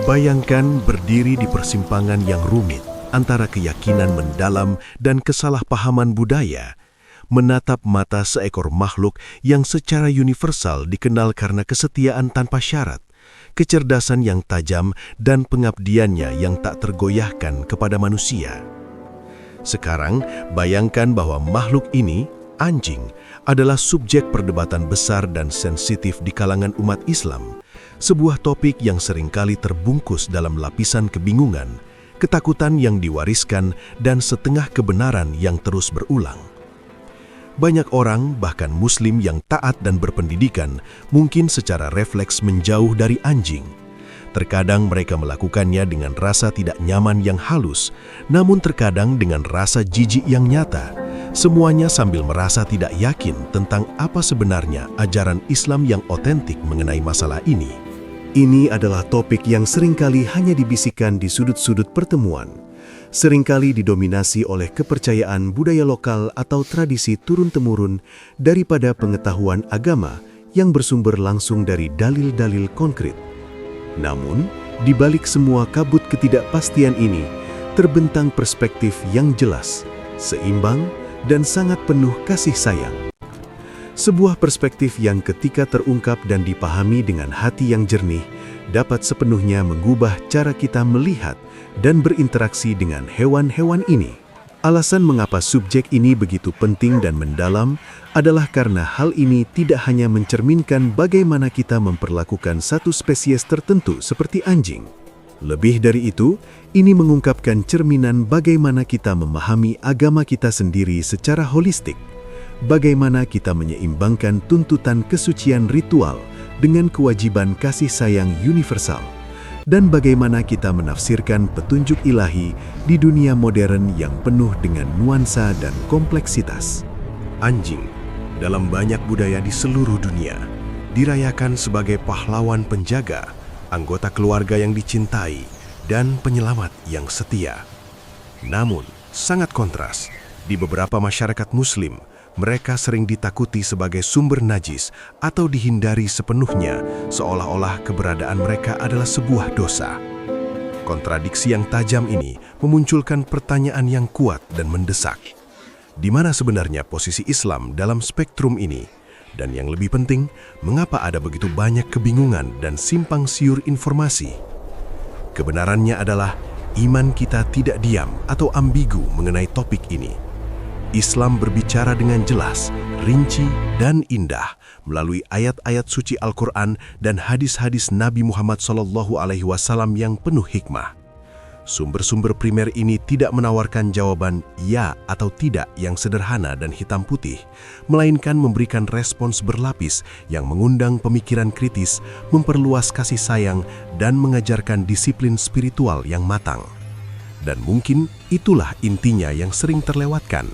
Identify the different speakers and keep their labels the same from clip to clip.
Speaker 1: Bayangkan berdiri di persimpangan yang rumit antara keyakinan mendalam dan kesalahpahaman budaya, menatap mata seekor makhluk yang secara universal dikenal karena kesetiaan tanpa syarat, kecerdasan yang tajam, dan pengabdiannya yang tak tergoyahkan kepada manusia. Sekarang, bayangkan bahwa makhluk ini, anjing, adalah subjek perdebatan besar dan sensitif di kalangan umat Islam. Sebuah topik yang seringkali terbungkus dalam lapisan kebingungan, ketakutan yang diwariskan, dan setengah kebenaran yang terus berulang. Banyak orang, bahkan Muslim yang taat dan berpendidikan, mungkin secara refleks menjauh dari anjing. Terkadang mereka melakukannya dengan rasa tidak nyaman yang halus, namun terkadang dengan rasa jijik yang nyata. Semuanya sambil merasa tidak yakin tentang apa sebenarnya ajaran Islam yang otentik mengenai masalah ini. Ini adalah topik yang seringkali hanya dibisikkan di sudut-sudut pertemuan. Seringkali didominasi oleh kepercayaan budaya lokal atau tradisi turun-temurun daripada pengetahuan agama yang bersumber langsung dari dalil-dalil konkret. Namun, di balik semua kabut ketidakpastian ini, terbentang perspektif yang jelas, seimbang, dan sangat penuh kasih sayang. Sebuah perspektif yang ketika terungkap dan dipahami dengan hati yang jernih, dapat sepenuhnya mengubah cara kita melihat dan berinteraksi dengan hewan-hewan ini. Alasan mengapa subjek ini begitu penting dan mendalam adalah karena hal ini tidak hanya mencerminkan bagaimana kita memperlakukan satu spesies tertentu seperti anjing. Lebih dari itu, ini mengungkapkan cerminan bagaimana kita memahami agama kita sendiri secara holistik. Bagaimana kita menyeimbangkan tuntutan kesucian ritual dengan kewajiban kasih sayang universal, dan bagaimana kita menafsirkan petunjuk ilahi di dunia modern yang penuh dengan nuansa dan kompleksitas. Anjing, dalam banyak budaya di seluruh dunia, dirayakan sebagai pahlawan penjaga, anggota keluarga yang dicintai, dan penyelamat yang setia. Namun, sangat kontras, di beberapa masyarakat Muslim, mereka sering ditakuti sebagai sumber najis atau dihindari sepenuhnya, seolah-olah keberadaan mereka adalah sebuah dosa. Kontradiksi yang tajam ini memunculkan pertanyaan yang kuat dan mendesak. Di mana sebenarnya posisi Islam dalam spektrum ini? Dan yang lebih penting, mengapa ada begitu banyak kebingungan dan simpang siur informasi? Kebenarannya adalah iman kita tidak diam atau ambigu mengenai topik ini. Islam berbicara dengan jelas, rinci, dan indah melalui ayat-ayat suci Al-Quran dan hadis-hadis Nabi Muhammad SAW yang penuh hikmah. Sumber-sumber primer ini tidak menawarkan jawaban ya atau tidak yang sederhana dan hitam putih, melainkan memberikan respons berlapis yang mengundang pemikiran kritis, memperluas kasih sayang, dan mengajarkan disiplin spiritual yang matang. Dan mungkin itulah intinya yang sering terlewatkan.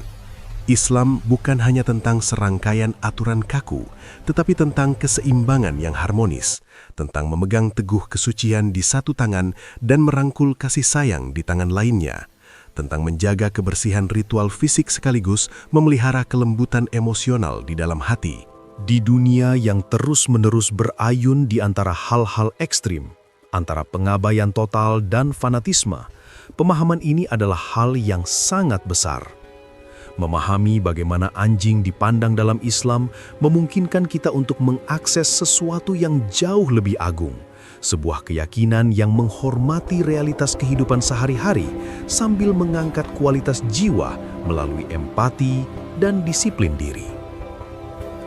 Speaker 1: Islam bukan hanya tentang serangkaian aturan kaku, tetapi tentang keseimbangan yang harmonis, tentang memegang teguh kesucian di satu tangan dan merangkul kasih sayang di tangan lainnya, tentang menjaga kebersihan ritual fisik sekaligus memelihara kelembutan emosional di dalam hati. Di dunia yang terus-menerus berayun di antara hal-hal ekstrim, antara pengabaian total dan fanatisme, pemahaman ini adalah hal yang sangat besar. Memahami bagaimana anjing dipandang dalam Islam memungkinkan kita untuk mengakses sesuatu yang jauh lebih agung, sebuah keyakinan yang menghormati realitas kehidupan sehari-hari sambil mengangkat kualitas jiwa melalui empati dan disiplin diri.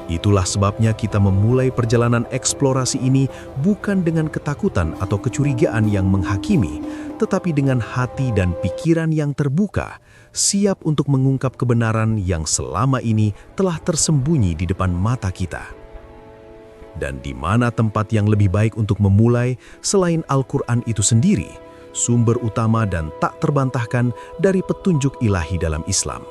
Speaker 1: Itulah sebabnya kita memulai perjalanan eksplorasi ini bukan dengan ketakutan atau kecurigaan yang menghakimi, tetapi dengan hati dan pikiran yang terbuka, siap untuk mengungkap kebenaran yang selama ini telah tersembunyi di depan mata kita. Dan di mana tempat yang lebih baik untuk memulai selain Al-Quran itu sendiri, sumber utama dan tak terbantahkan dari petunjuk ilahi dalam Islam.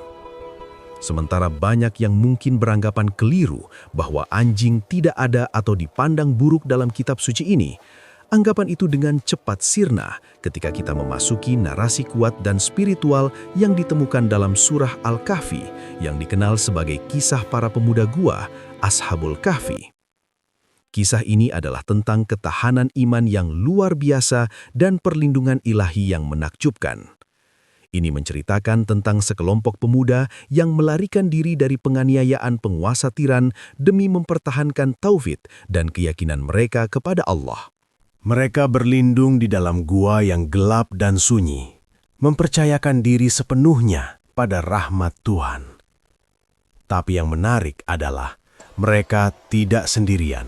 Speaker 1: Sementara banyak yang mungkin beranggapan keliru bahwa anjing tidak ada atau dipandang buruk dalam kitab suci ini, anggapan itu dengan cepat sirna ketika kita memasuki narasi kuat dan spiritual yang ditemukan dalam surah Al-Kahfi yang dikenal sebagai kisah para pemuda gua, Ashabul Kahfi. Kisah ini adalah tentang ketahanan iman yang luar biasa dan perlindungan ilahi yang menakjubkan. Ini menceritakan tentang sekelompok pemuda yang melarikan diri dari penganiayaan penguasa tiran demi mempertahankan tauhid dan keyakinan mereka kepada Allah. Mereka berlindung di dalam gua yang gelap dan sunyi, mempercayakan diri sepenuhnya pada rahmat Tuhan. Tapi yang menarik adalah mereka tidak sendirian.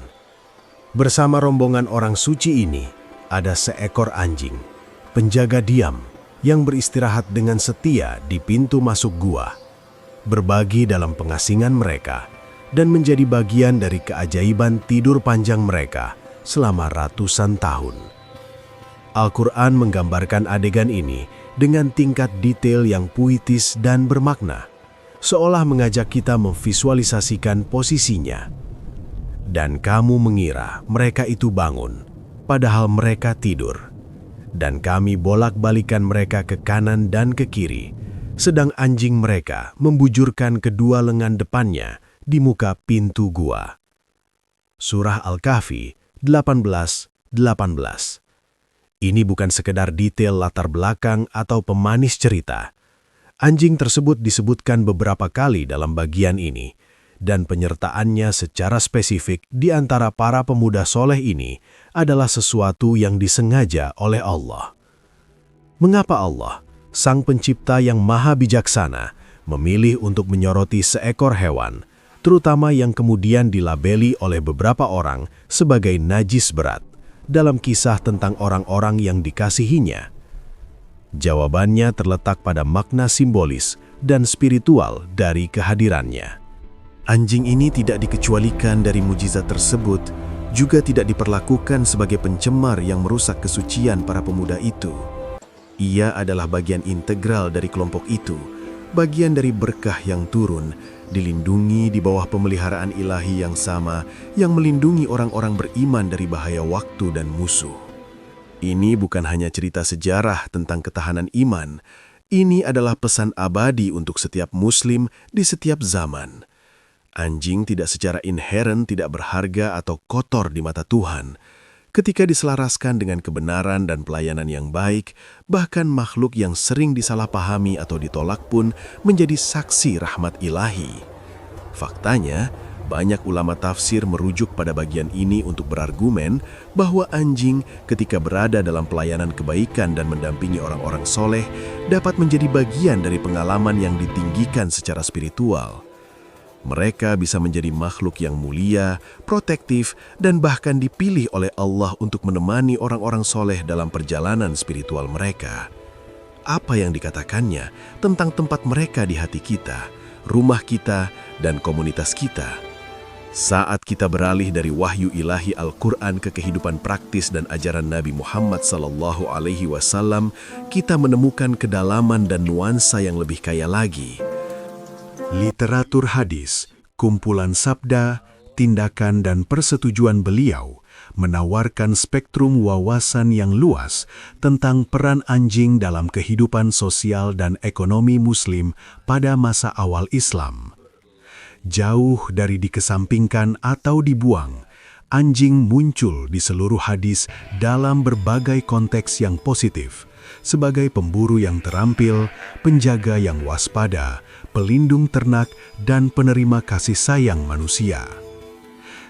Speaker 1: Bersama rombongan orang suci ini, ada seekor anjing, penjaga diam, yang beristirahat dengan setia di pintu masuk gua, berbagi dalam pengasingan mereka, dan menjadi bagian dari keajaiban tidur panjang mereka selama ratusan tahun. Al-Quran menggambarkan adegan ini dengan tingkat detail yang puitis dan bermakna, seolah mengajak kita memvisualisasikan posisinya. Dan kamu mengira mereka itu bangun, padahal mereka tidur. Dan kami bolak-balikan mereka ke kanan dan ke kiri, sedang anjing mereka membujurkan kedua lengan depannya di muka pintu gua. Surah Al-Kahfi 18:18. Ini bukan sekedar detail latar belakang atau pemanis cerita. Anjing tersebut disebutkan beberapa kali dalam bagian ini, dan penyertaannya secara spesifik di antara para pemuda soleh ini adalah sesuatu yang disengaja oleh Allah. Mengapa Allah, Sang Pencipta yang maha bijaksana, memilih untuk menyoroti seekor hewan, terutama yang kemudian dilabeli oleh beberapa orang sebagai najis berat, dalam kisah tentang orang-orang yang dikasihinya? Jawabannya terletak pada makna simbolis dan spiritual dari kehadirannya. Anjing ini tidak dikecualikan dari mujizat tersebut, juga tidak diperlakukan sebagai pencemar yang merusak kesucian para pemuda itu. Ia adalah bagian integral dari kelompok itu, bagian dari berkah yang turun, dilindungi di bawah pemeliharaan ilahi yang sama, yang melindungi orang-orang beriman dari bahaya waktu dan musuh. Ini bukan hanya cerita sejarah tentang ketahanan iman, ini adalah pesan abadi untuk setiap muslim di setiap zaman. Anjing tidak secara inheren tidak berharga atau kotor di mata Tuhan. Ketika diselaraskan dengan kebenaran dan pelayanan yang baik, bahkan makhluk yang sering disalahpahami atau ditolak pun menjadi saksi rahmat ilahi. Faktanya, banyak ulama tafsir merujuk pada bagian ini untuk berargumen bahwa anjing ketika berada dalam pelayanan kebaikan dan mendampingi orang-orang soleh dapat menjadi bagian dari pengalaman yang ditinggikan secara spiritual. Mereka bisa menjadi makhluk yang mulia, protektif, dan bahkan dipilih oleh Allah untuk menemani orang-orang soleh dalam perjalanan spiritual mereka. Apa yang dikatakannya tentang tempat mereka di hati kita, rumah kita, dan komunitas kita? Saat kita beralih dari wahyu ilahi Al-Quran ke kehidupan praktis dan ajaran Nabi Muhammad SAW, kita menemukan kedalaman dan nuansa yang lebih kaya lagi. Literatur hadis, kumpulan sabda, tindakan dan persetujuan beliau menawarkan spektrum wawasan yang luas tentang peran anjing dalam kehidupan sosial dan ekonomi Muslim pada masa awal Islam. Jauh dari dikesampingkan atau dibuang, anjing muncul di seluruh hadis dalam berbagai konteks yang positif, sebagai pemburu yang terampil, penjaga yang waspada, pelindung ternak, dan penerima kasih sayang manusia.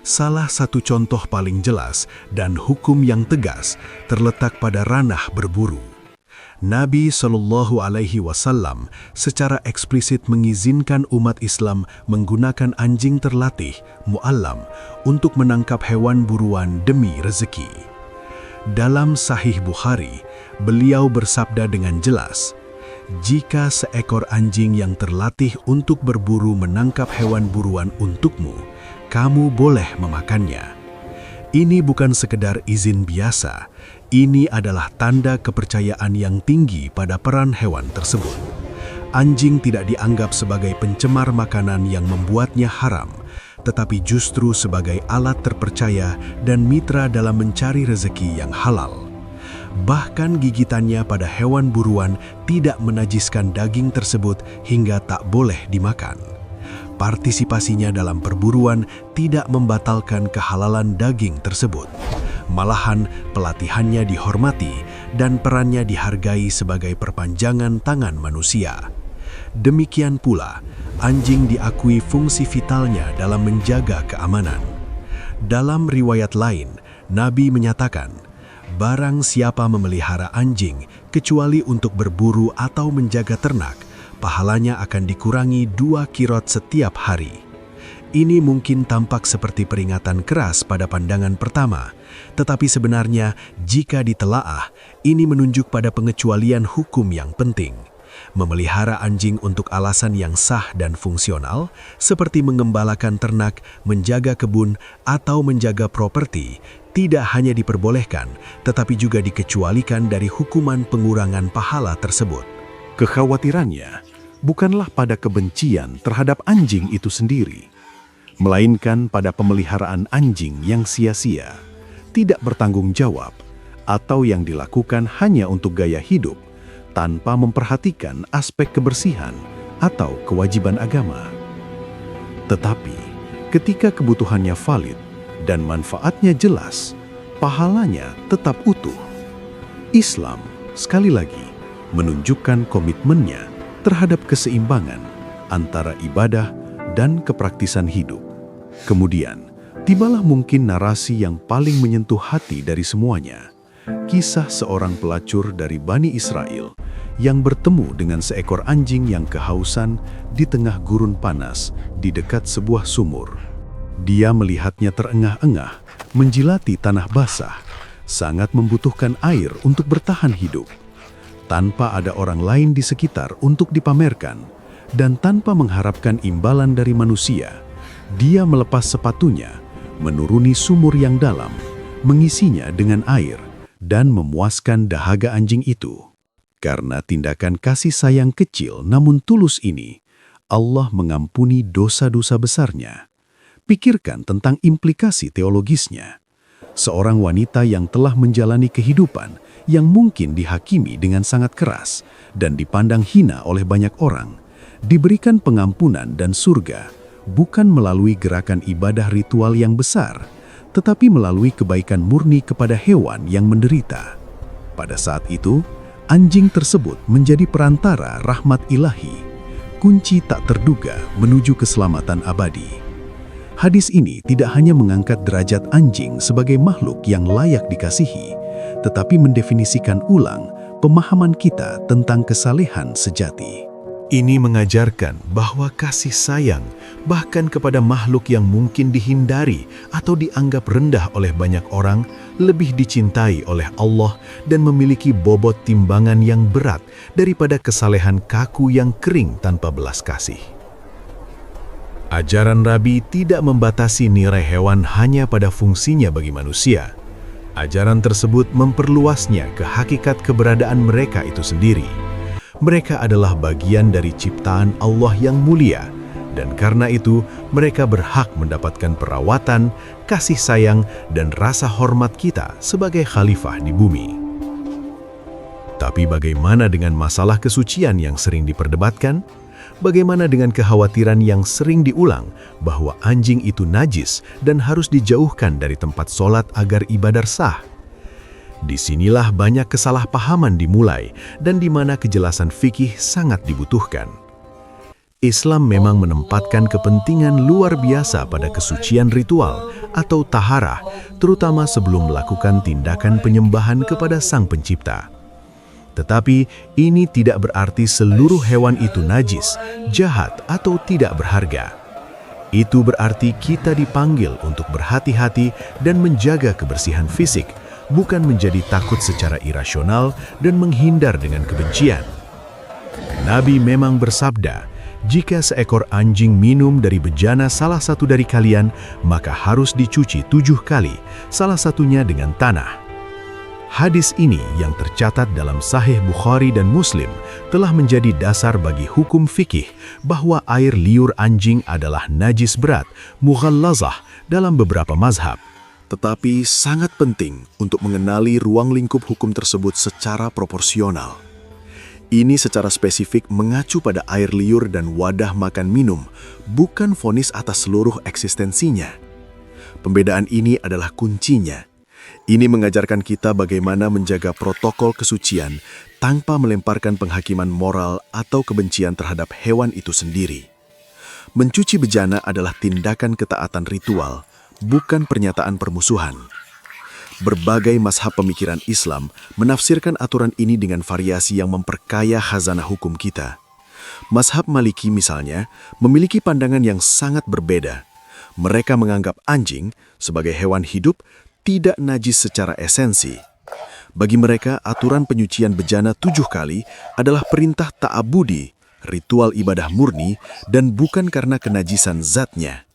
Speaker 1: Salah satu contoh paling jelas dan hukum yang tegas terletak pada ranah berburu. Nabi SAW secara eksplisit mengizinkan umat Islam menggunakan anjing terlatih, mu'allam, untuk menangkap hewan buruan demi rezeki. Dalam Sahih Bukhari, beliau bersabda dengan jelas, "Jika seekor anjing yang terlatih untuk berburu menangkap hewan buruan untukmu, kamu boleh memakannya." Ini bukan sekedar izin biasa, ini adalah tanda kepercayaan yang tinggi pada peran hewan tersebut. Anjing tidak dianggap sebagai pencemar makanan yang membuatnya haram, tetapi justru sebagai alat terpercaya dan mitra dalam mencari rezeki yang halal. Bahkan gigitannya pada hewan buruan tidak menajiskan daging tersebut hingga tak boleh dimakan. partisipasinya dalam perburuan tidak membatalkan kehalalan daging tersebut. Malahan, pelatihannya dihormati dan perannya dihargai sebagai perpanjangan tangan manusia. Demikian pula, anjing diakui fungsi vitalnya dalam menjaga keamanan. Dalam riwayat lain, Nabi menyatakan, barang siapa memelihara anjing kecuali untuk berburu atau menjaga ternak, pahalanya akan dikurangi 2 kirot setiap hari. Ini mungkin tampak seperti peringatan keras pada pandangan pertama, tetapi sebenarnya jika ditelaah, ini menunjuk pada pengecualian hukum yang penting. Memelihara anjing untuk alasan yang sah dan fungsional, seperti mengembalakan ternak, menjaga kebun, atau menjaga properti, tidak hanya diperbolehkan, tetapi juga dikecualikan dari hukuman pengurangan pahala tersebut. Kekhawatirannya bukanlah pada kebencian terhadap anjing itu sendiri, melainkan pada pemeliharaan anjing yang sia-sia, tidak bertanggung jawab, atau yang dilakukan hanya untuk gaya hidup, tanpa memperhatikan aspek kebersihan atau kewajiban agama. Tetapi, ketika kebutuhannya valid dan manfaatnya jelas, pahalanya tetap utuh. Islam, sekali lagi, menunjukkan komitmennya terhadap keseimbangan antara ibadah dan kepraktisan hidup. Kemudian, tibalah mungkin narasi yang paling menyentuh hati dari semuanya. Kisah seorang pelacur dari Bani Israel yang bertemu dengan seekor anjing yang kehausan di tengah gurun panas di dekat sebuah sumur. Dia melihatnya terengah-engah, menjilati tanah basah, sangat membutuhkan air untuk bertahan hidup. Tanpa ada orang lain di sekitar untuk dipamerkan, dan tanpa mengharapkan imbalan dari manusia, dia melepas sepatunya, menuruni sumur yang dalam, mengisinya dengan air, dan memuaskan dahaga anjing itu. Karena tindakan kasih sayang kecil namun tulus ini, Allah mengampuni dosa-dosa besarnya. Pikirkan tentang implikasi teologisnya. Seorang wanita yang telah menjalani kehidupan yang mungkin dihakimi dengan sangat keras dan dipandang hina oleh banyak orang, diberikan pengampunan dan surga bukan melalui gerakan ibadah ritual yang besar, tetapi melalui kebaikan murni kepada hewan yang menderita. Pada saat itu, anjing tersebut menjadi perantara rahmat ilahi, kunci tak terduga menuju keselamatan abadi. Hadis ini tidak hanya mengangkat derajat anjing sebagai makhluk yang layak dikasihi, tetapi mendefinisikan ulang pemahaman kita tentang kesalehan sejati. Ini mengajarkan bahwa kasih sayang, bahkan kepada makhluk yang mungkin dihindari atau dianggap rendah oleh banyak orang, lebih dicintai oleh Allah dan memiliki bobot timbangan yang berat daripada kesalehan kaku yang kering tanpa belas kasih. Ajaran Rabi tidak membatasi nilai hewan hanya pada fungsinya bagi manusia. Ajaran tersebut memperluasnya ke hakikat keberadaan mereka itu sendiri. Mereka adalah bagian dari ciptaan Allah yang mulia, dan karena itu mereka berhak mendapatkan perawatan, kasih sayang, dan rasa hormat kita sebagai khalifah di bumi. Tapi bagaimana dengan masalah kesucian yang sering diperdebatkan? Bagaimana dengan kekhawatiran yang sering diulang bahwa anjing itu najis dan harus dijauhkan dari tempat sholat agar ibadah sah? Disinilah banyak kesalahpahaman dimulai dan di mana kejelasan fikih sangat dibutuhkan. Islam memang menempatkan kepentingan luar biasa pada kesucian ritual atau taharah, terutama sebelum melakukan tindakan penyembahan kepada Sang Pencipta. Tetapi ini tidak berarti seluruh hewan itu najis, jahat, atau tidak berharga. Itu berarti kita dipanggil untuk berhati-hati dan menjaga kebersihan fisik, bukan menjadi takut secara irasional dan menghindar dengan kebencian. Nabi memang bersabda, jika seekor anjing minum dari bejana salah satu dari kalian, maka harus dicuci 7 kali, salah satunya dengan tanah. Hadis ini yang tercatat dalam Sahih Bukhari dan Muslim telah menjadi dasar bagi hukum fikih bahwa air liur anjing adalah najis berat, mughallazah dalam beberapa mazhab. Tetapi sangat penting untuk mengenali ruang lingkup hukum tersebut secara proporsional. Ini secara spesifik mengacu pada air liur dan wadah makan minum, bukan vonis atas seluruh eksistensinya. Pembedaan ini adalah kuncinya. Ini mengajarkan kita bagaimana menjaga protokol kesucian tanpa melemparkan penghakiman moral atau kebencian terhadap hewan itu sendiri. Mencuci bejana adalah tindakan ketaatan ritual, bukan pernyataan permusuhan. Berbagai mazhab pemikiran Islam menafsirkan aturan ini dengan variasi yang memperkaya khazanah hukum kita. Mazhab Maliki misalnya memiliki pandangan yang sangat berbeda. Mereka menganggap anjing sebagai hewan hidup tidak najis secara esensi. Bagi mereka, aturan penyucian bejana 7 kali adalah perintah ta'abudi, ritual ibadah murni, dan bukan karena kenajisan zatnya.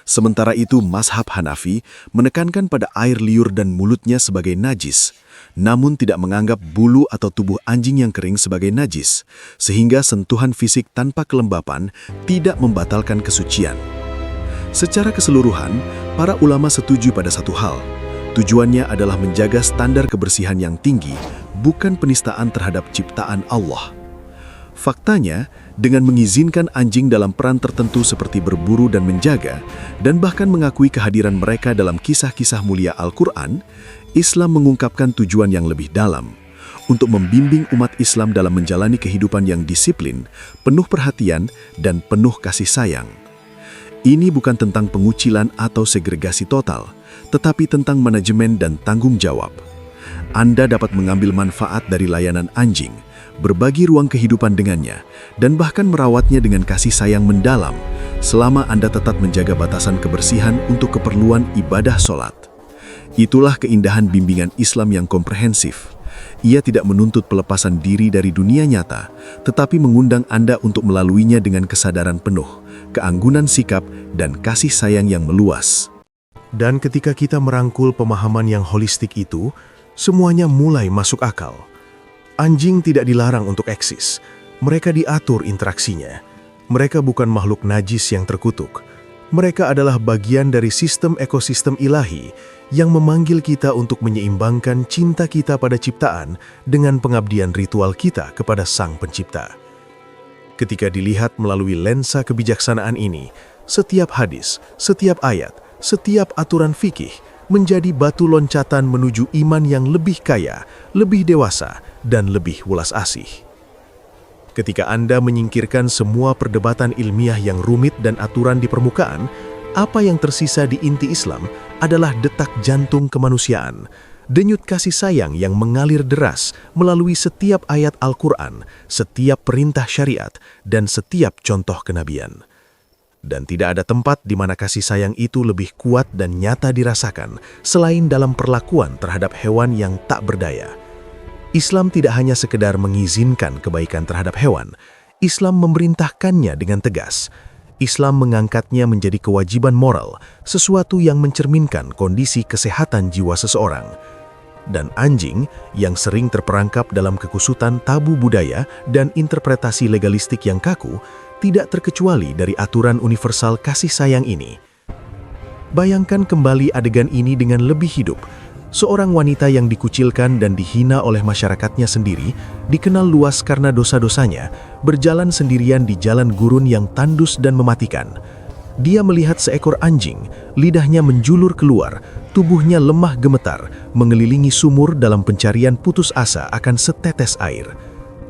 Speaker 1: Sementara itu, mazhab Hanafi menekankan pada air liur dan mulutnya sebagai najis, namun tidak menganggap bulu atau tubuh anjing yang kering sebagai najis, sehingga sentuhan fisik tanpa kelembapan tidak membatalkan kesucian. Secara keseluruhan, para ulama setuju pada satu hal. Tujuannya adalah menjaga standar kebersihan yang tinggi, bukan penistaan terhadap ciptaan Allah. Faktanya, dengan mengizinkan anjing dalam peran tertentu seperti berburu dan menjaga, dan bahkan mengakui kehadiran mereka dalam kisah-kisah mulia Al-Quran, Islam mengungkapkan tujuan yang lebih dalam, untuk membimbing umat Islam dalam menjalani kehidupan yang disiplin, penuh perhatian, dan penuh kasih sayang. Ini bukan tentang pengucilan atau segregasi total, tetapi tentang manajemen dan tanggung jawab. Anda dapat mengambil manfaat dari layanan anjing, berbagi ruang kehidupan dengannya, dan bahkan merawatnya dengan kasih sayang mendalam, selama Anda tetap menjaga batasan kebersihan untuk keperluan ibadah sholat. Itulah keindahan bimbingan Islam yang komprehensif. Ia tidak menuntut pelepasan diri dari dunia nyata, tetapi mengundang Anda untuk melaluinya dengan kesadaran penuh, keanggunan sikap, dan kasih sayang yang meluas. Dan ketika kita merangkul pemahaman yang holistik itu, semuanya mulai masuk akal. Anjing tidak dilarang untuk eksis. Mereka diatur interaksinya. Mereka bukan makhluk najis yang terkutuk. Mereka adalah bagian dari sistem ekosistem ilahi yang memanggil kita untuk menyeimbangkan cinta kita pada ciptaan dengan pengabdian ritual kita kepada Sang Pencipta. Ketika dilihat melalui lensa kebijaksanaan ini, setiap hadis, setiap ayat, setiap aturan fikih menjadi batu loncatan menuju iman yang lebih kaya, lebih dewasa, dan lebih welas asih. Ketika Anda menyingkirkan semua perdebatan ilmiah yang rumit dan aturan di permukaan, apa yang tersisa di inti Islam adalah detak jantung kemanusiaan, denyut kasih sayang yang mengalir deras melalui setiap ayat Al-Quran, setiap perintah syariat, dan setiap contoh kenabian. Dan tidak ada tempat di mana kasih sayang itu lebih kuat dan nyata dirasakan selain dalam perlakuan terhadap hewan yang tak berdaya. Islam tidak hanya sekedar mengizinkan kebaikan terhadap hewan, Islam memerintahkannya dengan tegas. Islam mengangkatnya menjadi kewajiban moral, sesuatu yang mencerminkan kondisi kesehatan jiwa seseorang. Dan anjing yang sering terperangkap dalam kekusutan tabu budaya dan interpretasi legalistik yang kaku, tidak terkecuali dari aturan universal kasih sayang ini. Bayangkan kembali adegan ini dengan lebih hidup. Seorang wanita yang dikucilkan dan dihina oleh masyarakatnya sendiri, dikenal luas karena dosa-dosanya, berjalan sendirian di jalan gurun yang tandus dan mematikan. Dia melihat seekor anjing, lidahnya menjulur keluar, tubuhnya lemah gemetar, mengelilingi sumur dalam pencarian putus asa akan setetes air.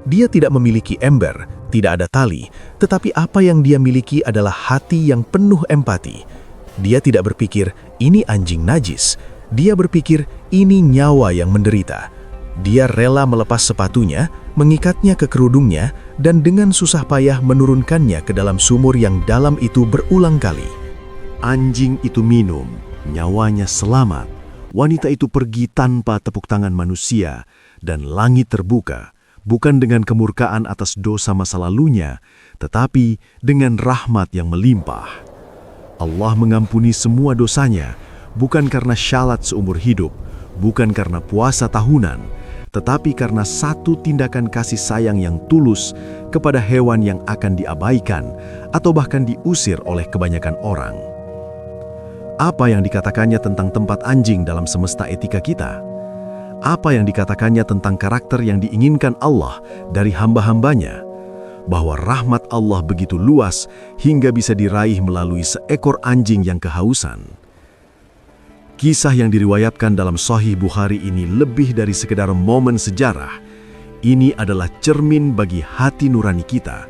Speaker 1: Dia tidak memiliki ember, tidak ada tali, tetapi apa yang dia miliki adalah hati yang penuh empati. Dia tidak berpikir, ini anjing najis. Dia berpikir, ini nyawa yang menderita. Dia rela melepas sepatunya, mengikatnya ke kerudungnya, dan dengan susah payah menurunkannya ke dalam sumur yang dalam itu berulang kali. Anjing itu minum, nyawanya selamat. Wanita itu pergi tanpa tepuk tangan manusia, dan langit terbuka. Bukan dengan kemurkaan atas dosa masa lalunya, tetapi dengan rahmat yang melimpah. Allah mengampuni semua dosanya, bukan karena syalat seumur hidup, bukan karena puasa tahunan, tetapi karena satu tindakan kasih sayang yang tulus kepada hewan yang akan diabaikan atau bahkan diusir oleh kebanyakan orang. Apa yang dikatakannya tentang tempat anjing dalam semesta etika kita? Apa yang dikatakannya tentang karakter yang diinginkan Allah dari hamba-hambanya? Bahwa rahmat Allah begitu luas hingga bisa diraih melalui seekor anjing yang kehausan. Kisah yang diriwayatkan dalam Sahih Bukhari ini lebih dari sekedar momen sejarah. Ini adalah cermin bagi hati nurani kita.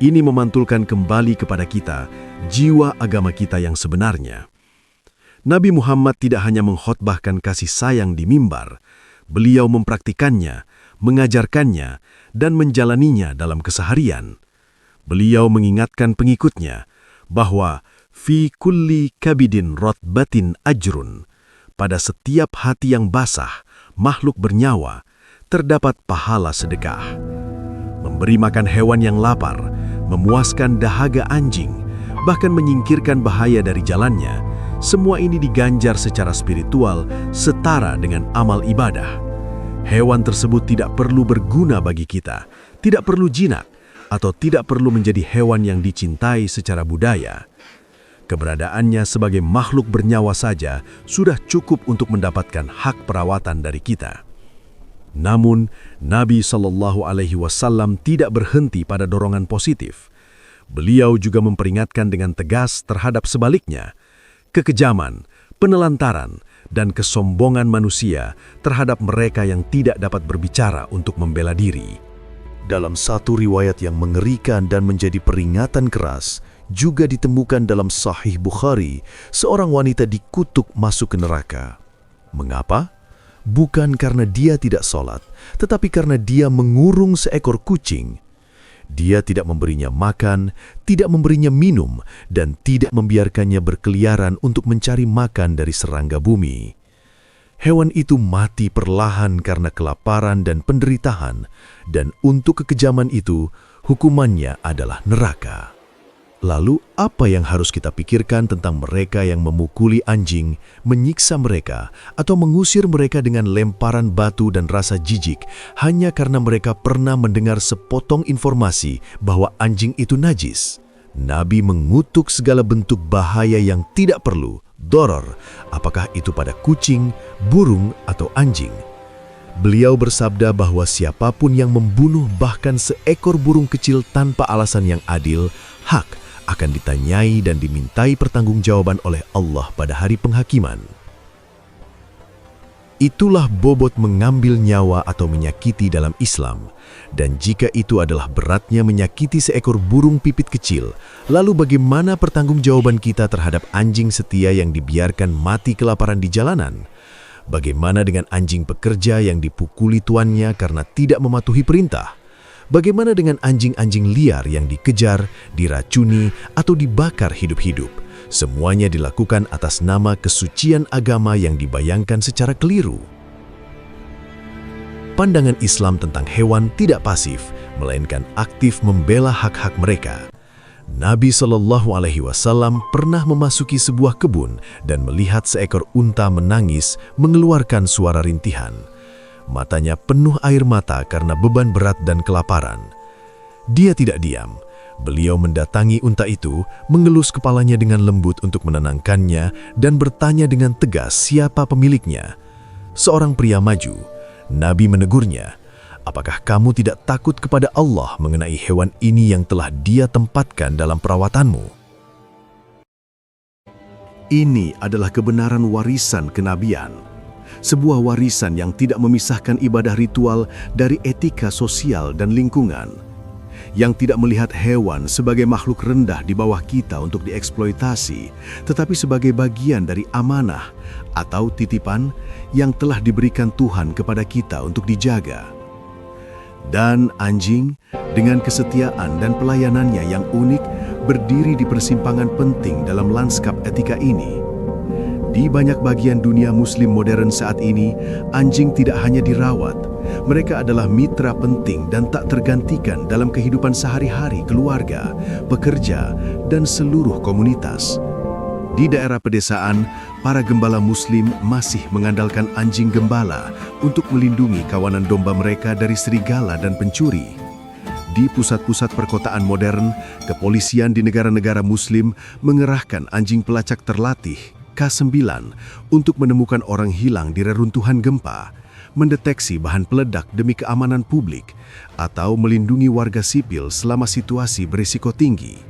Speaker 1: Ini memantulkan kembali kepada kita jiwa agama kita yang sebenarnya. Nabi Muhammad tidak hanya mengkhotbahkan kasih sayang di mimbar, beliau mempraktikannya, mengajarkannya, dan menjalaninya dalam keseharian. Beliau mengingatkan pengikutnya bahwa fi kulli kabidin rotbatin ajrun, pada setiap hati yang basah, makhluk bernyawa, terdapat pahala sedekah. Memberi makan hewan yang lapar, memuaskan dahaga anjing, bahkan menyingkirkan bahaya dari jalannya, semua ini diganjar secara spiritual setara dengan amal ibadah. Hewan tersebut tidak perlu berguna bagi kita, tidak perlu jinak, atau tidak perlu menjadi hewan yang dicintai secara budaya. Keberadaannya sebagai makhluk bernyawa saja sudah cukup untuk mendapatkan hak perawatan dari kita. Namun, Nabi SAW tidak berhenti pada dorongan positif. Beliau juga memperingatkan dengan tegas terhadap sebaliknya, kekejaman, penelantaran, dan kesombongan manusia terhadap mereka yang tidak dapat berbicara untuk membela diri. Dalam satu riwayat yang mengerikan dan menjadi peringatan keras, juga ditemukan dalam Sahih Bukhari, seorang wanita dikutuk masuk ke neraka. Mengapa? Bukan karena dia tidak sholat, tetapi karena dia mengurung seekor kucing. Dia tidak memberinya makan, tidak memberinya minum, dan tidak membiarkannya berkeliaran untuk mencari makan dari serangga bumi. Hewan itu mati perlahan karena kelaparan dan penderitaan, dan untuk kekejaman itu, hukumannya adalah neraka. Lalu, apa yang harus kita pikirkan tentang mereka yang memukuli anjing, menyiksa mereka, atau mengusir mereka dengan lemparan batu dan rasa jijik hanya karena mereka pernah mendengar sepotong informasi bahwa anjing itu najis? Nabi mengutuk segala bentuk bahaya yang tidak perlu, doror, apakah itu pada kucing, burung, atau anjing. Beliau bersabda bahwa siapapun yang membunuh bahkan seekor burung kecil tanpa alasan yang adil, hak akan ditanyai dan dimintai pertanggungjawaban oleh Allah pada hari penghakiman. Itulah bobot mengambil nyawa atau menyakiti dalam Islam. Dan jika itu adalah beratnya menyakiti seekor burung pipit kecil, lalu bagaimana pertanggungjawaban kita terhadap anjing setia yang dibiarkan mati kelaparan di jalanan? Bagaimana dengan anjing pekerja yang dipukuli tuannya karena tidak mematuhi perintah? Bagaimana dengan anjing-anjing liar yang dikejar, diracuni, atau dibakar hidup-hidup? Semuanya dilakukan atas nama kesucian agama yang dibayangkan secara keliru. Pandangan Islam tentang hewan tidak pasif, melainkan aktif membela hak-hak mereka. Nabi SAW pernah memasuki sebuah kebun dan melihat seekor unta menangis mengeluarkan suara rintihan. Matanya penuh air mata karena beban berat dan kelaparan. Dia tidak diam. Beliau mendatangi unta itu, mengelus kepalanya dengan lembut untuk menenangkannya, dan bertanya dengan tegas siapa pemiliknya. Seorang pria maju. Nabi menegurnya, "Apakah kamu tidak takut kepada Allah mengenai hewan ini yang telah Dia tempatkan dalam perawatanmu?" Ini adalah kebenaran warisan kenabian. Sebuah warisan yang tidak memisahkan ibadah ritual dari etika sosial dan lingkungan, yang tidak melihat hewan sebagai makhluk rendah di bawah kita untuk dieksploitasi, tetapi sebagai bagian dari amanah atau titipan yang telah diberikan Tuhan kepada kita untuk dijaga. Dan anjing, dengan kesetiaan dan pelayanannya yang unik, berdiri di persimpangan penting dalam lanskap etika ini. Di banyak bagian dunia Muslim modern saat ini, anjing tidak hanya dirawat. Mereka adalah mitra penting dan tak tergantikan dalam kehidupan sehari-hari keluarga, pekerja, dan seluruh komunitas. Di daerah pedesaan, para gembala Muslim masih mengandalkan anjing gembala untuk melindungi kawanan domba mereka dari serigala dan pencuri. Di pusat-pusat perkotaan modern, kepolisian di negara-negara Muslim mengerahkan anjing pelacak terlatih K9 untuk menemukan orang hilang di reruntuhan gempa. mendeteksi bahan peledak demi keamanan publik, atau melindungi warga sipil selama situasi berisiko tinggi.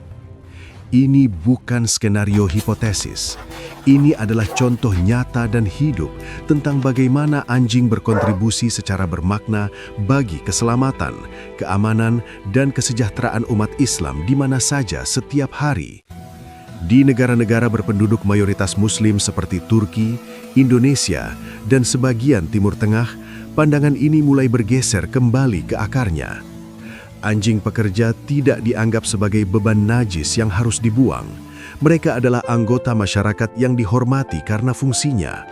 Speaker 1: Ini bukan skenario hipotesis. Ini adalah contoh nyata dan hidup tentang bagaimana anjing berkontribusi secara bermakna bagi keselamatan, keamanan, dan kesejahteraan umat Islam di mana saja setiap hari. Di negara-negara berpenduduk mayoritas Muslim seperti Turki, Indonesia, dan sebagian Timur Tengah, pandangan ini mulai bergeser kembali ke akarnya. Anjing pekerja tidak dianggap sebagai beban najis yang harus dibuang. Mereka adalah anggota masyarakat yang dihormati karena fungsinya.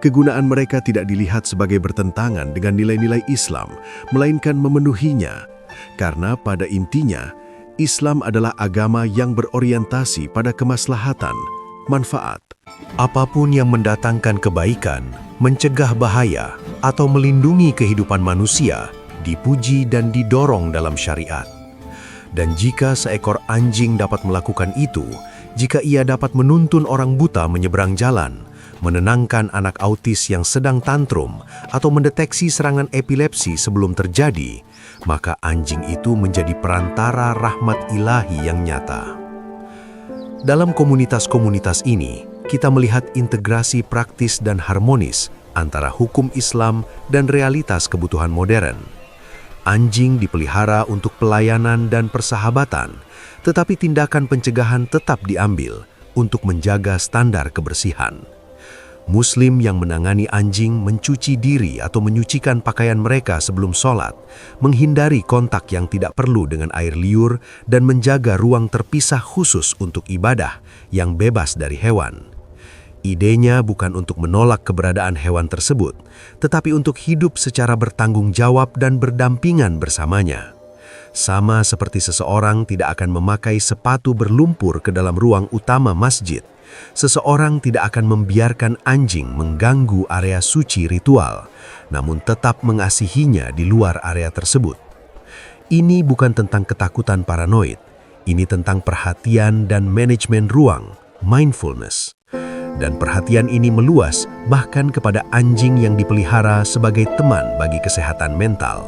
Speaker 1: Kegunaan mereka tidak dilihat sebagai bertentangan dengan nilai-nilai Islam, melainkan memenuhinya. Karena pada intinya, Islam adalah agama yang berorientasi pada kemaslahatan, manfaat. Apapun yang mendatangkan kebaikan, mencegah bahaya, atau melindungi kehidupan manusia, dipuji dan didorong dalam syariat. Dan jika seekor anjing dapat melakukan itu, jika ia dapat menuntun orang buta menyeberang jalan, menenangkan anak autis yang sedang tantrum, atau mendeteksi serangan epilepsi sebelum terjadi, maka anjing itu menjadi perantara rahmat ilahi yang nyata. Dalam komunitas-komunitas ini, kita melihat integrasi praktis dan harmonis antara hukum Islam dan realitas kebutuhan modern. Anjing dipelihara untuk pelayanan dan persahabatan, tetapi tindakan pencegahan tetap diambil untuk menjaga standar kebersihan. Muslim yang menangani anjing mencuci diri atau menyucikan pakaian mereka sebelum sholat, menghindari kontak yang tidak perlu dengan air liur, dan menjaga ruang terpisah khusus untuk ibadah yang bebas dari hewan. Idenya bukan untuk menolak keberadaan hewan tersebut, tetapi untuk hidup secara bertanggung jawab dan berdampingan bersamanya. Sama seperti seseorang tidak akan memakai sepatu berlumpur ke dalam ruang utama masjid, seseorang tidak akan membiarkan anjing mengganggu area suci ritual, namun tetap mengasihinya di luar area tersebut. Ini bukan tentang ketakutan paranoid, ini tentang perhatian dan manajemen ruang, mindfulness. Dan perhatian ini meluas bahkan kepada anjing yang dipelihara sebagai teman bagi kesehatan mental.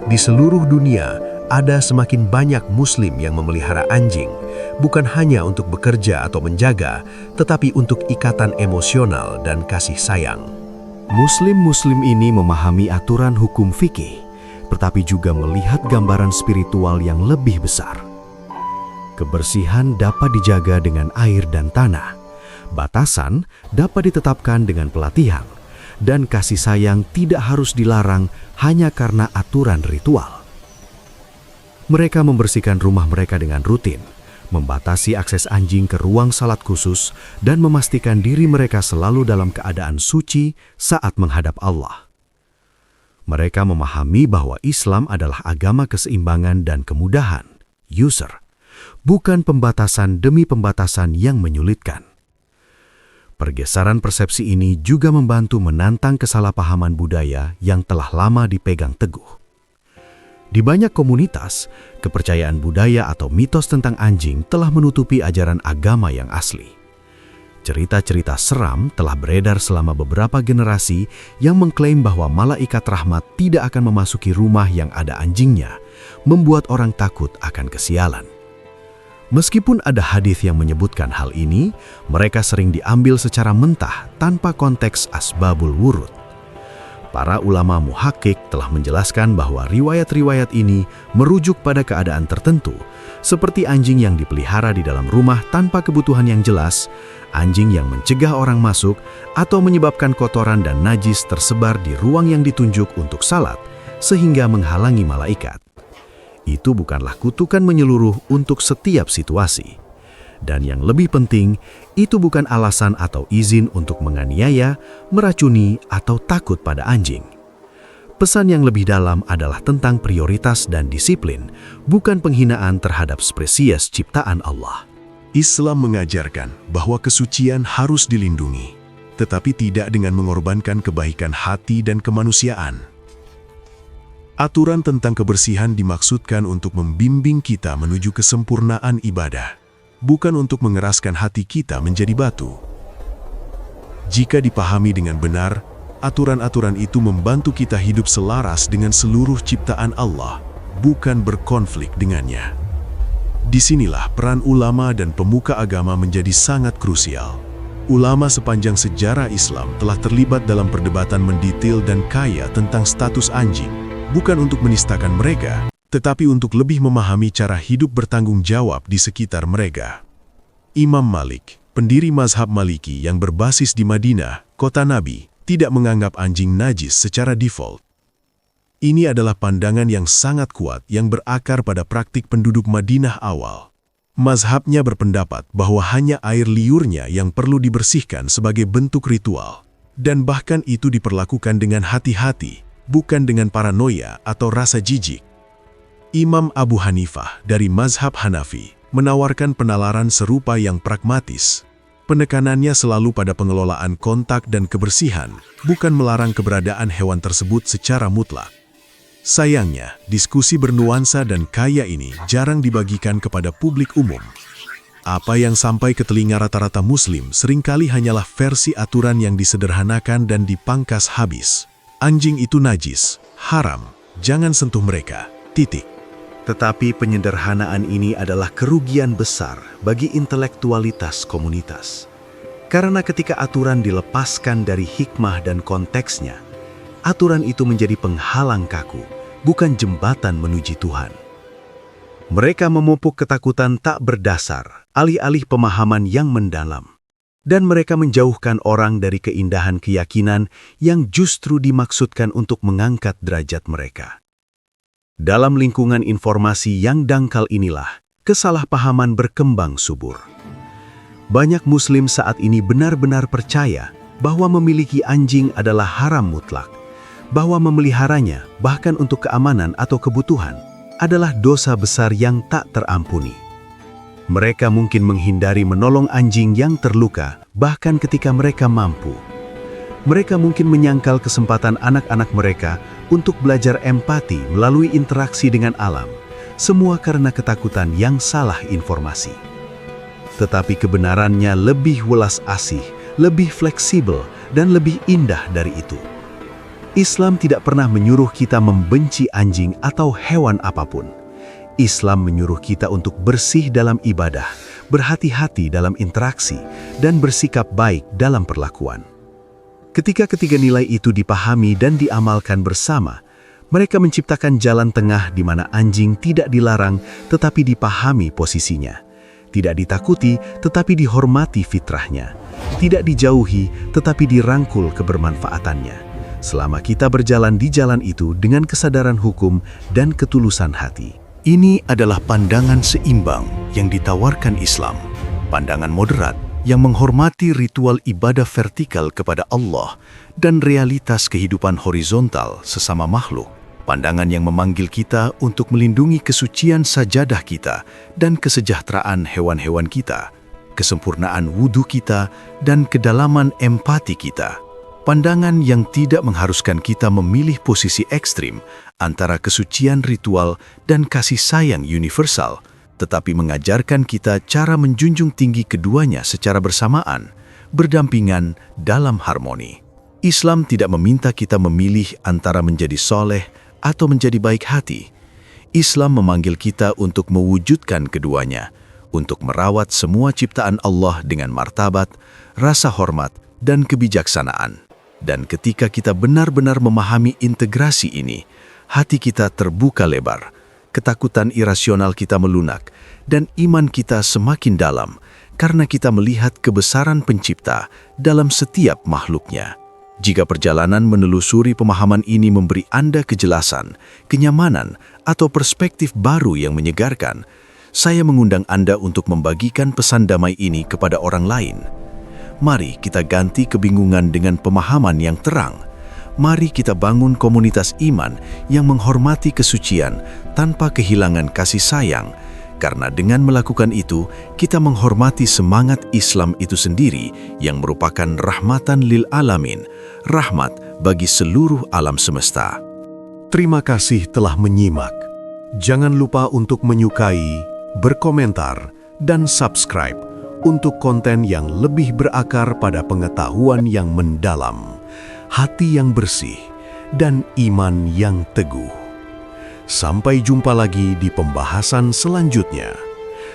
Speaker 1: Di seluruh dunia, ada semakin banyak Muslim yang memelihara anjing, bukan hanya untuk bekerja atau menjaga, tetapi untuk ikatan emosional dan kasih sayang. Muslim-Muslim ini memahami aturan hukum fikih, tetapi juga melihat gambaran spiritual yang lebih besar. Kebersihan dapat dijaga dengan air dan tanah. Batasan dapat ditetapkan dengan pelatihan, dan kasih sayang tidak harus dilarang hanya karena aturan ritual. Mereka membersihkan rumah mereka dengan rutin, membatasi akses anjing ke ruang salat khusus, dan memastikan diri mereka selalu dalam keadaan suci saat menghadap Allah. Mereka memahami bahwa Islam adalah agama keseimbangan dan kemudahan, yusr, bukan pembatasan demi pembatasan yang menyulitkan. Pergeseran persepsi ini juga membantu menantang kesalahpahaman budaya yang telah lama dipegang teguh. Di banyak komunitas, kepercayaan budaya atau mitos tentang anjing telah menutupi ajaran agama yang asli. Cerita-cerita seram telah beredar selama beberapa generasi yang mengklaim bahwa malaikat rahmat tidak akan memasuki rumah yang ada anjingnya, membuat orang takut akan kesialan. Meskipun ada hadis yang menyebutkan hal ini, mereka sering diambil secara mentah tanpa konteks asbabul wurud. Para ulama muhakkik telah menjelaskan bahwa riwayat-riwayat ini merujuk pada keadaan tertentu, seperti anjing yang dipelihara di dalam rumah tanpa kebutuhan yang jelas, anjing yang mencegah orang masuk, atau menyebabkan kotoran dan najis tersebar di ruang yang ditunjuk untuk salat, sehingga menghalangi malaikat. Itu bukanlah kutukan menyeluruh untuk setiap situasi. Dan yang lebih penting, itu bukan alasan atau izin untuk menganiaya, meracuni, atau takut pada anjing. Pesan yang lebih dalam adalah tentang prioritas dan disiplin, bukan penghinaan terhadap spesies ciptaan Allah.
Speaker 2: Islam mengajarkan bahwa kesucian harus dilindungi, tetapi tidak dengan mengorbankan kebaikan hati dan kemanusiaan. Aturan tentang kebersihan dimaksudkan untuk membimbing kita menuju kesempurnaan ibadah, bukan untuk mengeraskan hati kita menjadi batu. Jika dipahami dengan benar, Aturan-aturan itu membantu kita hidup selaras dengan seluruh ciptaan Allah, bukan berkonflik dengannya. Disinilah peran ulama dan pemuka agama menjadi sangat krusial. Ulama sepanjang sejarah Islam telah terlibat dalam perdebatan mendetail dan kaya tentang status anjing, bukan untuk menistakan mereka, tetapi untuk lebih memahami cara hidup bertanggung jawab di sekitar mereka. Imam Malik, pendiri mazhab Maliki yang berbasis di Madinah, kota Nabi, tidak menganggap anjing najis secara default. Ini adalah pandangan yang sangat kuat yang berakar pada praktik penduduk Madinah awal. Mazhabnya berpendapat bahwa hanya air liurnya yang perlu dibersihkan sebagai bentuk ritual, dan bahkan itu diperlakukan dengan hati-hati, bukan dengan paranoia atau rasa jijik. Imam Abu Hanifah dari mazhab Hanafi menawarkan penalaran serupa yang pragmatis. Penekanannya selalu pada pengelolaan kontak dan kebersihan, bukan melarang keberadaan hewan tersebut secara mutlak. Sayangnya, diskusi bernuansa dan kaya ini jarang dibagikan kepada publik umum. Apa yang sampai ke telinga rata-rata Muslim seringkali hanyalah versi aturan yang disederhanakan dan dipangkas habis. Anjing itu najis, haram, jangan sentuh mereka, titik.
Speaker 1: Tetapi penyederhanaan ini adalah kerugian besar bagi intelektualitas komunitas. Karena ketika aturan dilepaskan dari hikmah dan konteksnya, aturan itu menjadi penghalang kaku, bukan jembatan menuju Tuhan. Mereka memupuk ketakutan tak berdasar, alih-alih pemahaman yang mendalam. Dan mereka menjauhkan orang dari keindahan keyakinan yang justru dimaksudkan untuk mengangkat derajat mereka. Dalam lingkungan informasi yang dangkal inilah, kesalahpahaman berkembang subur. Banyak Muslim saat ini benar-benar percaya bahwa memiliki anjing adalah haram mutlak, bahwa memeliharanya, bahkan untuk keamanan atau kebutuhan, adalah dosa besar yang tak terampuni. Mereka mungkin menghindari menolong anjing yang terluka, bahkan ketika mereka mampu. Mereka mungkin menyangkal kesempatan anak-anak mereka untuk belajar empati melalui interaksi dengan alam, semua karena ketakutan yang salah informasi. Tetapi kebenarannya lebih welas asih, lebih fleksibel, dan lebih indah dari itu. Islam tidak pernah menyuruh kita membenci anjing atau hewan apapun. Islam menyuruh kita untuk bersih dalam ibadah, berhati-hati dalam interaksi, dan bersikap baik dalam perlakuan. Ketika ketiga nilai itu dipahami dan diamalkan bersama, mereka menciptakan jalan tengah di mana anjing tidak dilarang tetapi dipahami posisinya, tidak ditakuti tetapi dihormati fitrahnya, tidak dijauhi tetapi dirangkul kebermanfaatannya. Selama kita berjalan di jalan itu dengan kesadaran hukum dan ketulusan hati. Ini adalah pandangan seimbang yang ditawarkan Islam, pandangan moderat yang menghormati ritual ibadah vertikal kepada Allah dan realitas kehidupan horizontal sesama makhluk. Pandangan yang memanggil kita untuk melindungi kesucian sajadah kita dan kesejahteraan hewan-hewan kita, kesempurnaan wudhu kita, dan kedalaman empati kita. Pandangan yang tidak mengharuskan kita memilih posisi ekstrim antara kesucian ritual dan kasih sayang universal, tetapi mengajarkan kita cara menjunjung tinggi keduanya secara bersamaan, berdampingan dalam harmoni. Islam tidak meminta kita memilih antara menjadi soleh atau menjadi baik hati. Islam memanggil kita untuk mewujudkan keduanya, untuk merawat semua ciptaan Allah dengan martabat, rasa hormat, dan kebijaksanaan. Dan ketika kita benar-benar memahami integrasi ini, hati kita terbuka lebar, ketakutan irasional kita melunak, dan iman kita semakin dalam karena kita melihat kebesaran Pencipta dalam setiap makhluknya. Jika perjalanan menelusuri pemahaman ini memberi Anda kejelasan, kenyamanan, atau perspektif baru yang menyegarkan, saya mengundang Anda untuk membagikan pesan damai ini kepada orang lain. Mari kita ganti kebingungan dengan pemahaman yang terang. Mari kita bangun komunitas iman yang menghormati kesucian tanpa kehilangan kasih sayang, karena dengan melakukan itu, kita menghormati semangat Islam itu sendiri yang merupakan rahmatan lil alamin, rahmat bagi seluruh alam semesta.
Speaker 2: Terima kasih telah menyimak. Jangan lupa untuk menyukai, berkomentar, dan subscribe untuk konten yang lebih berakar pada pengetahuan yang mendalam.
Speaker 1: hati yang bersih, dan iman yang teguh. Sampai jumpa lagi di pembahasan selanjutnya.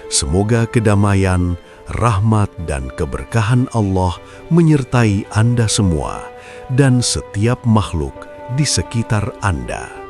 Speaker 1: Semoga kedamaian, rahmat, dan keberkahan Allah menyertai Anda semua dan setiap makhluk di sekitar Anda.